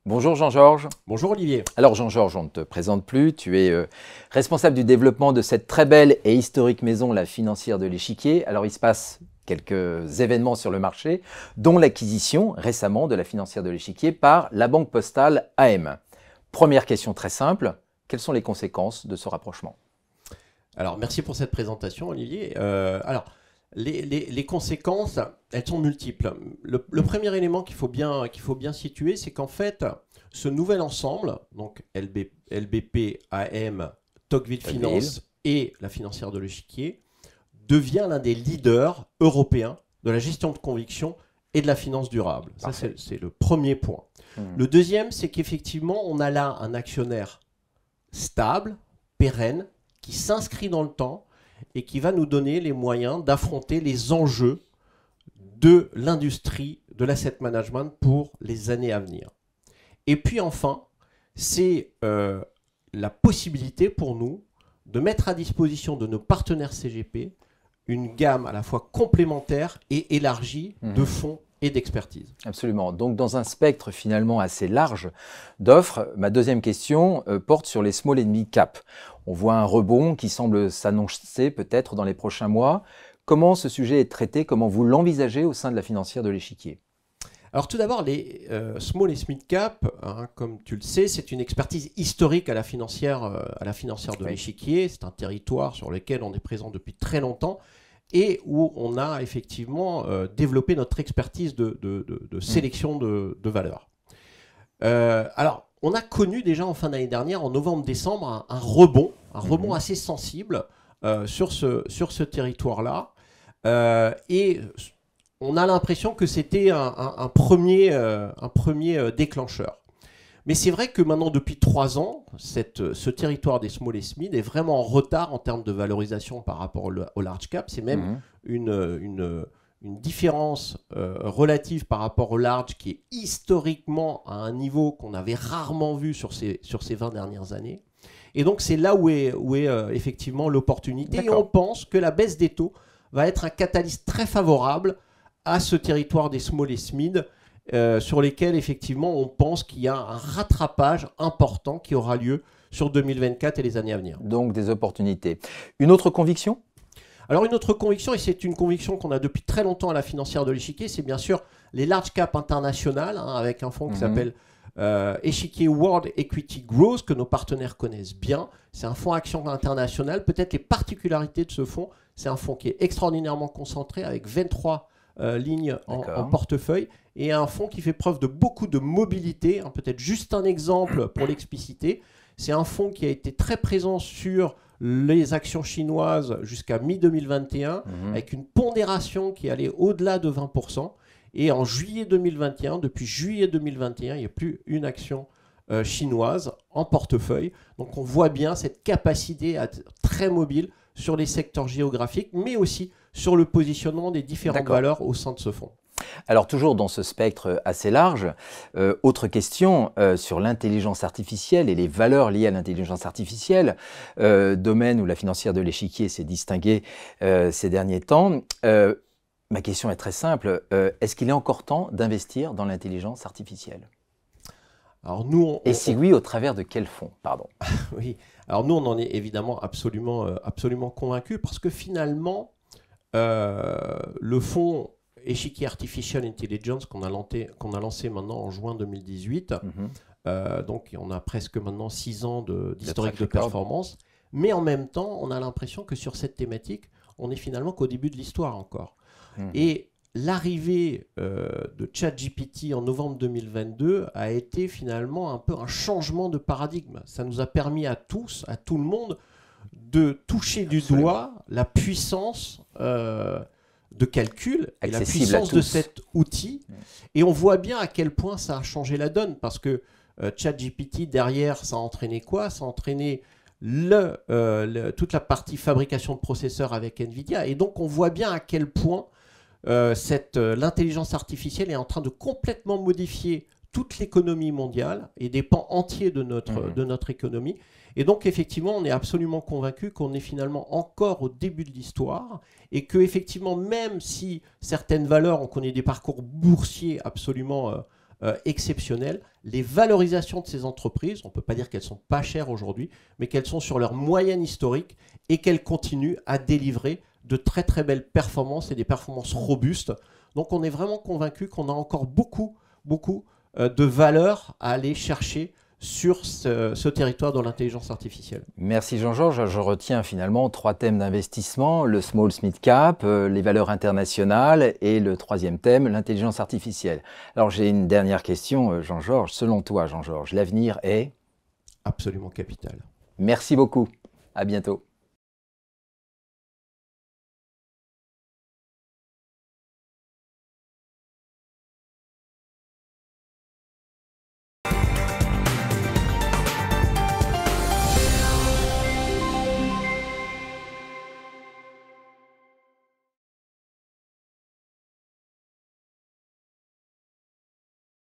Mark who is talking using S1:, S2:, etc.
S1: Bonjour Jean-Georges.
S2: Bonjour Olivier.
S1: Alors Jean-Georges, on ne te présente plus, tu es responsable du développement de cette très belle et historique maison, la Financière de l'Échiquier. Alors il se passe quelques événements sur le marché, dont l'acquisition récemment de la Financière de l'Échiquier par la Banque Postale AM. Première question très simple, quelles sont les conséquences de ce rapprochement?
S2: Alors merci pour cette présentation Olivier. Les conséquences, elles sont multiples. Le premier élément qu'il faut bien situer, c'est qu'en fait, ce nouvel ensemble, donc LBP, AM, Tocqueville Finance et la Financière de l'Échiquier, devient l'un des leaders européens de la gestion de conviction et de la finance durable. Ça, c'est le premier point. Le deuxième, c'est qu'effectivement, on a là un actionnaire stable, pérenne, qui s'inscrit dans le temps et qui va nous donner les moyens d'affronter les enjeux de l'industrie de l'asset management pour les années à venir. Et puis enfin, c'est la possibilité pour nous de mettre à disposition de nos partenaires CGP une gamme à la fois complémentaire et élargie de fonds et d'expertise.
S1: Absolument. Donc dans un spectre finalement assez large d'offres, ma deuxième question porte sur les small and mid cap. On voit un rebond qui semble s'annoncer peut-être dans les prochains mois. Comment ce sujet est traité? Comment vous l'envisagez au sein de la Financière de l'Échiquier?
S2: Alors tout d'abord, les small et mid cap, comme tu le sais, c'est une expertise historique à la Financière de l'Échiquier. C'est un territoire sur lequel on est présent depuis très longtemps et où on a effectivement développé notre expertise de sélection de valeurs. Alors, on a connu déjà en fin d'année dernière, en novembre-décembre, un rebond assez sensible sur ce territoire-là. Et on a l'impression que c'était un premier déclencheur. Mais c'est vrai que maintenant, depuis 3 ans, ce territoire des small et mid est vraiment en retard en termes de valorisation par rapport au large cap. C'est même une différence relative par rapport au large qui est historiquement à un niveau qu'on avait rarement vu sur ces 20 dernières années. Et donc, c'est là où est effectivement l'opportunité. Et on pense que la baisse des taux va être un catalyse très favorable à ce territoire des small et mid, sur lesquels effectivement on pense qu'il y a un rattrapage important qui aura lieu sur 2024 et les années à venir.
S1: Donc des opportunités. Une autre conviction?
S2: Alors une autre conviction, et c'est une conviction qu'on a depuis très longtemps à la Financière de l'Échiquier, c'est bien sûr les large cap internationales, avec un fonds qui s'appelle Échiquier World Equity Growth, que nos partenaires connaissent bien. C'est un fonds action international. Peut-être les particularités de ce fonds, c'est un fonds qui est extraordinairement concentré avec 23 lignes en portefeuille et un fonds qui fait preuve de beaucoup de mobilité. Peut-être juste un exemple pour l'expliciter. C'est un fonds qui a été très présent sur les actions chinoises jusqu'à mi-2021 avec une pondération qui allait au-delà de 20%. Et en juillet 2021, depuis juillet 2021, il n'y a plus une action chinoise en portefeuille. Donc on voit bien cette capacité à être très mobile sur les secteurs géographiques, mais aussi sur le positionnement des différentes valeurs au sein de ce fonds.
S1: Alors toujours dans ce spectre assez large, autre question sur l'intelligence artificielle et les valeurs liées à l'intelligence artificielle, domaine où la Financière de l'Échiquier s'est distinguée ces derniers temps. Ma question est très simple, est-ce qu'il est encore temps d'investir dans l'intelligence artificielle?
S2: Alors nous,
S1: et si oui, au travers de quel fonds? Pardon.
S2: Oui. Alors nous, on en est évidemment absolument convaincus parce que finalement, le fonds Échiquier Artificial Intelligence qu'on a lancé maintenant en juin 2018, donc on a presque maintenant 6 ans d'historique de performance, mais en même temps, on a l'impression que sur cette thématique, on est finalement qu'au début de l'histoire encore. Et l'arrivée de ChatGPT en novembre 2022 a été finalement un peu un changement de paradigme. Ça nous a permis à tous, à tout le monde, de toucher du doigt la puissance de calcul et la puissance de cet outil. Et on voit bien à quel point ça a changé la donne, parce que ChatGPT, derrière, ça a entraîné quoi? Ça a entraîné toute la partie fabrication de processeurs avec NVIDIA. Et donc, on voit bien à quel point l'intelligence artificielle est en train de complètement modifier toute l'économie mondiale et des pans entiers de notre économie. Et donc, effectivement, on est absolument convaincu qu'on est finalement encore au début de l'histoire et que, effectivement, même si certaines valeurs, on connaît des parcours boursiers absolument exceptionnel. Les valorisations de ces entreprises, on ne peut pas dire qu'elles sont pas chères aujourd'hui, mais qu'elles sont sur leur moyenne historique et qu'elles continuent à délivrer de très très belles performances et des performances robustes. Donc on est vraiment convaincu qu'on a encore beaucoup de valeur à aller chercher sur ce territoire de l'intelligence artificielle.
S1: Merci Jean-Georges. Je retiens finalement 3 thèmes d'investissement, le small mid cap, les valeurs internationales et le 3e thème, l'intelligence artificielle. Alors j'ai une dernière question, Jean-Georges. Selon toi, Jean-Georges, l'avenir est?
S2: Absolument capital.
S1: Merci beaucoup. À bientôt.